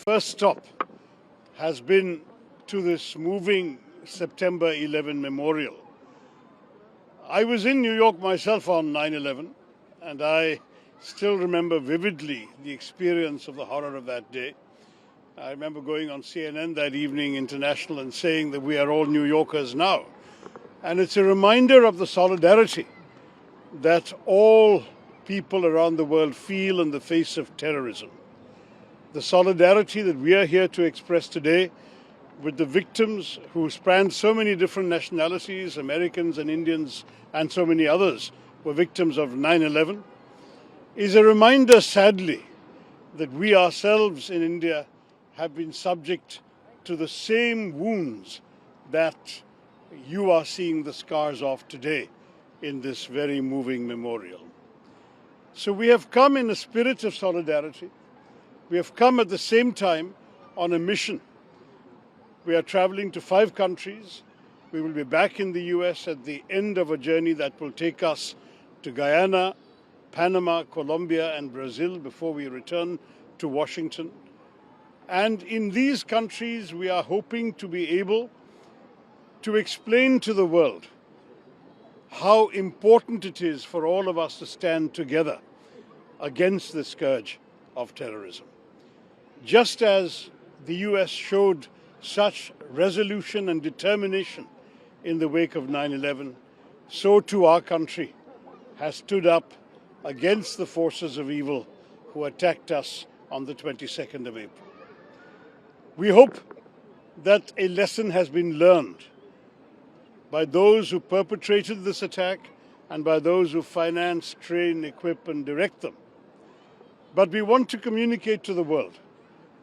First stop has been to this moving September 11 memorial. I was in New York myself on 9/11, and I still remember vividly the experience of the horror of that day. I remember going on CNN that evening, international, and saying that we are all New Yorkers now. And it's a reminder of the solidarity that all people around the world feel in the face of terrorism. The solidarity that we are here to express today with the victims who span so many different nationalities, Americans and Indians and so many others were victims of 9/11, is a reminder, sadly, that we ourselves in India have been subject to the same wounds that you are seeing the scars of today in this very moving memorial. So we have come in a spirit of solidarity. We have come at the same time on a mission. We are traveling to 5 countries. We will be back in the US at the end of a journey that will take us to Guyana, Panama, Colombia, and Brazil before we return to Washington. And in these countries, we are hoping to be able to explain to the world how important it is for all of us to stand together against the scourge of terrorism. Just as the US showed such resolution and determination in the wake of 9/11, so too our country has stood up against the forces of evil who attacked us on the 22nd of April. We hope that a lesson has been learned by those who perpetrated this attack and by those who finance, train, equip, and direct them. But we want to communicate to the world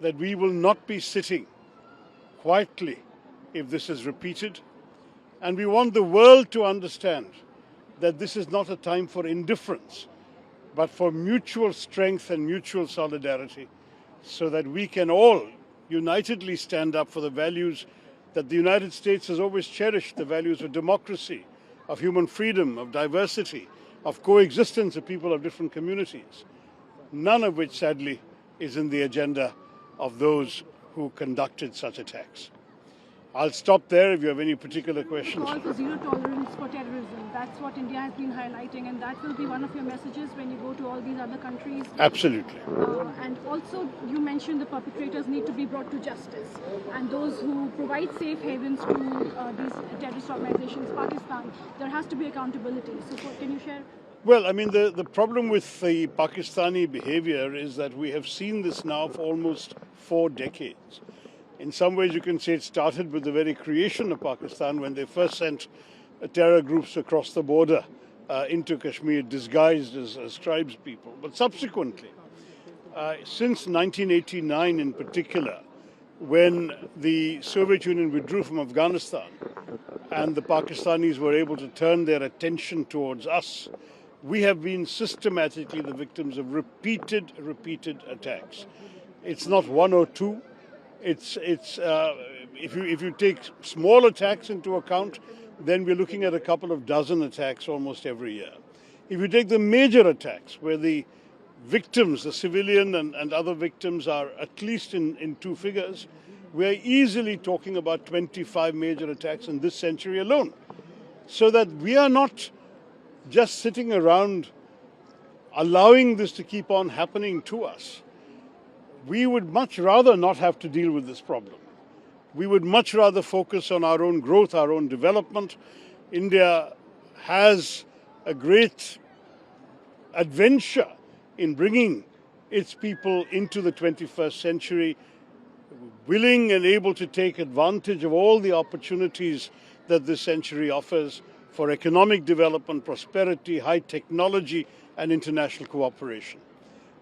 that we will not be sitting quietly if this is repeated. And we want the world to understand that this is not a time for indifference, but for mutual strength and mutual solidarity, so that we can all unitedly stand up for the values that the United States has always cherished, the values of democracy, of human freedom, of diversity, of coexistence of people of different communities, none of which, sadly, is in the agenda of those who conducted such attacks. I'll stop there if you have any particular questions. Call for zero tolerance for terrorism. That's what India has been highlighting, and that will be one of your messages when you go to all these other countries. Absolutely. And also, you mentioned the perpetrators need to be brought to justice, and those who provide safe havens to these terrorist organizations, Pakistan, there has to be accountability. So, can you share? Well, I mean, the problem with the Pakistani behavior is that we have seen this now for almost 4 decades. In some ways, you can say it started with the very creation of Pakistan when they first sent terror groups across the border into Kashmir, disguised as tribes people. But subsequently, since 1989 in particular, when the Soviet Union withdrew from Afghanistan and the Pakistanis were able to turn their attention towards us, we have been systematically the victims of repeated attacks. It's not 1 or 2. If you take small attacks into account, then we're looking at a couple of dozen attacks almost every year. If you take the major attacks, where the victims, the civilian and other victims, are at least in 2 figures, we're easily talking about 25 major attacks in this century alone. So that we are not just sitting around allowing this to keep on happening to us. We would much rather not have to deal with this problem. We would much rather focus on our own growth, our own development. India has a great adventure in bringing its people into the 21st century, willing and able to take advantage of all the opportunities that this century offers for economic development, prosperity, high technology, and international cooperation.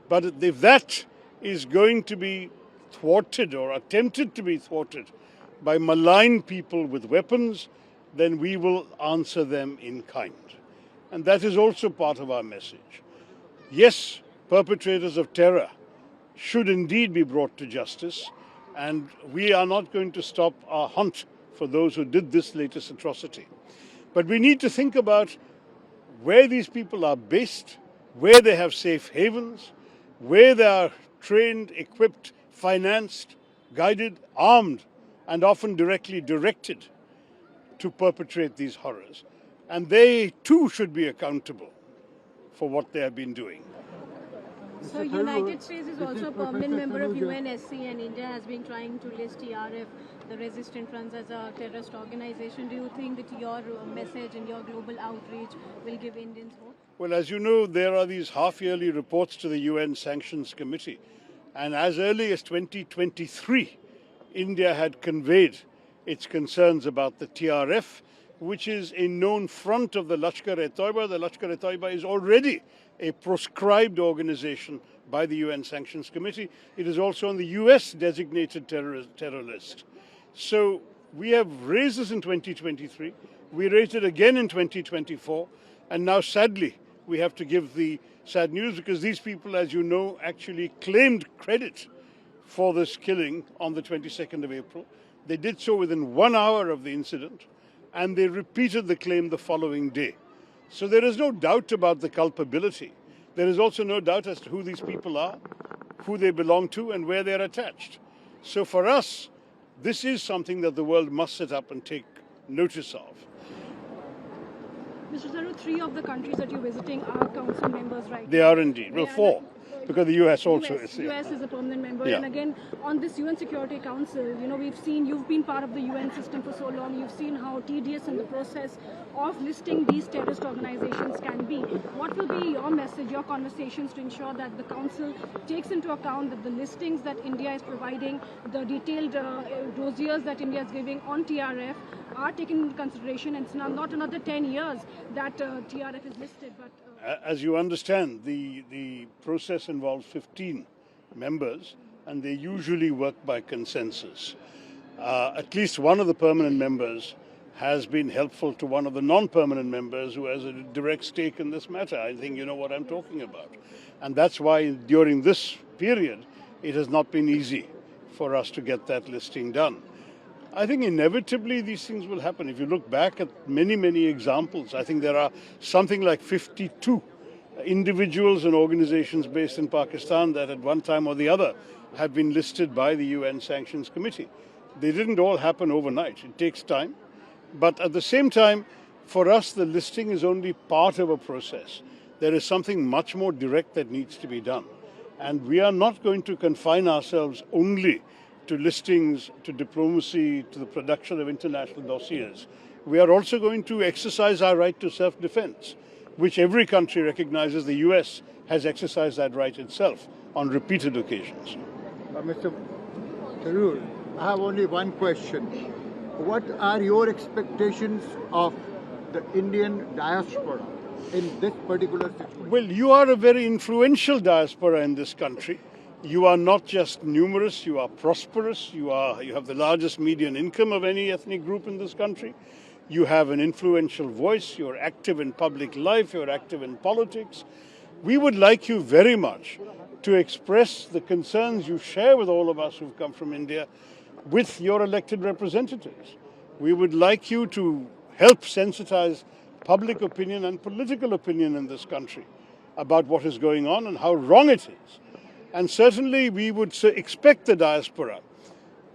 But if that is going to be thwarted or attempted to be thwarted by malign people with weapons, then we will answer them in kind. And that is also part of our message. Yes, perpetrators of terror should indeed be brought to justice, and we are not going to stop our hunt for those who did this latest atrocity. But we need to think about where these people are based, where they have safe havens, where they are trained, equipped, financed, guided, armed, and often directly directed to perpetrate these horrors. And they too should be accountable for what they have been doing. So United States is also a permanent member of UNSC, and India has been trying to list TRF, the Resistant Fronts, as a terrorist organization. Do you think that your message and your global outreach will give Indians hope? Well, as you know, there are these half-yearly reports to the UN Sanctions Committee. And as early as 2023, India had conveyed its concerns about the TRF, which is a known front of the Lashkar-e-Toiba. The Lashkar-e-Toiba is already a proscribed organization by the UN Sanctions Committee. It is also on the US designated terror list. So we have raised this in 2023. We raised it again in 2024. And now, sadly, we have to give the sad news because these people, as you know, actually claimed credit for this killing on the 22nd of April. They did so within 1 hour of the incident, and they repeated the claim the following day. So there is no doubt about the culpability. There is also no doubt as to who these people are, who they belong to, and where they're attached. So for us, this is something that the world must sit up and take notice of. Mr. Tharoor, 3 of the countries that you're visiting are council members right now. They are indeed. Well, 4. Because the US also is. US is a permanent member. Yeah. And again, on this UN Security Council, we've seen, you've been part of the UN system for so long, you've seen how tedious in the process of listing these terrorist organizations can be. What will be your message, your conversations to ensure that the Council takes into account that the listings that India is providing, the detailed dossiers that India is giving on TRF are taken into consideration, and it's not another 10 years that TRF is listed, but... As you understand, the process involves 15 members, and they usually work by consensus. At least one of the permanent members has been helpful to one of the non-permanent members who has a direct stake in this matter. I think you know what I'm talking about. And that's why during this period, it has not been easy for us to get that listing done. I think inevitably these things will happen. If you look back at many, many examples, I think there are something like 52 individuals and organizations based in Pakistan that at one time or the other have been listed by the UN Sanctions Committee. They didn't all happen overnight. It takes time. But at the same time, for us, the listing is only part of a process. There is something much more direct that needs to be done. And we are not going to confine ourselves only to listings, to diplomacy, to the production of international dossiers. We are also going to exercise our right to self-defense, which every country recognizes. The US has exercised that right itself on repeated occasions. Mr. Tharoor, I have only one question. What are your expectations of the Indian diaspora in this particular situation? Well, you are a very influential diaspora in this country. You are not just numerous, you are prosperous, you have the largest median income of any ethnic group in this country. You have an influential voice, you're active in public life, you're active in politics. We would like you very much to express the concerns you share with all of us who've come from India with your elected representatives. We would like you to help sensitize public opinion and political opinion in this country about what is going on and how wrong it is. And certainly we would expect the diaspora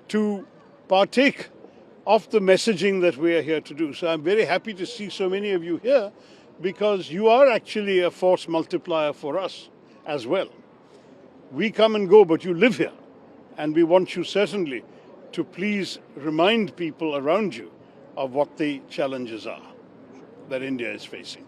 to partake of the messaging that we are here to do. So I'm very happy to see so many of you here because you are actually a force multiplier for us as well. We come and go, but you live here. And we want you certainly to please remind people around you of what the challenges are that India is facing.